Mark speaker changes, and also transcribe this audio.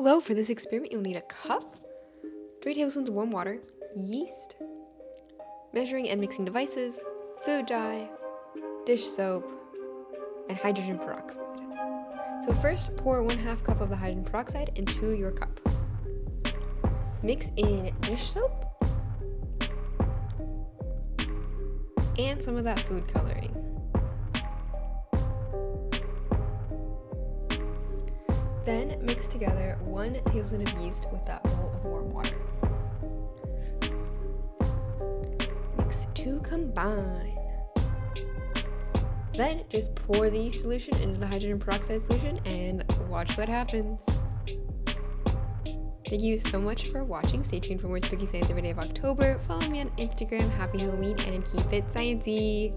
Speaker 1: below. For this experiment, you'll need a cup, 3 tablespoons of warm water, yeast, measuring and mixing devices, food dye, dish soap, and hydrogen peroxide. So first, pour 1/2 cup of the hydrogen peroxide into your cup. Mix in dish soap and some of that food coloring. Then mix together 1 tablespoon of yeast with that bowl of warm water. Mix to combine. Then just pour the solution into the hydrogen peroxide solution and watch what happens. Thank you so much for watching. Stay tuned for more spooky science every day of October. Follow me on Instagram. Happy Halloween and keep it sciencey.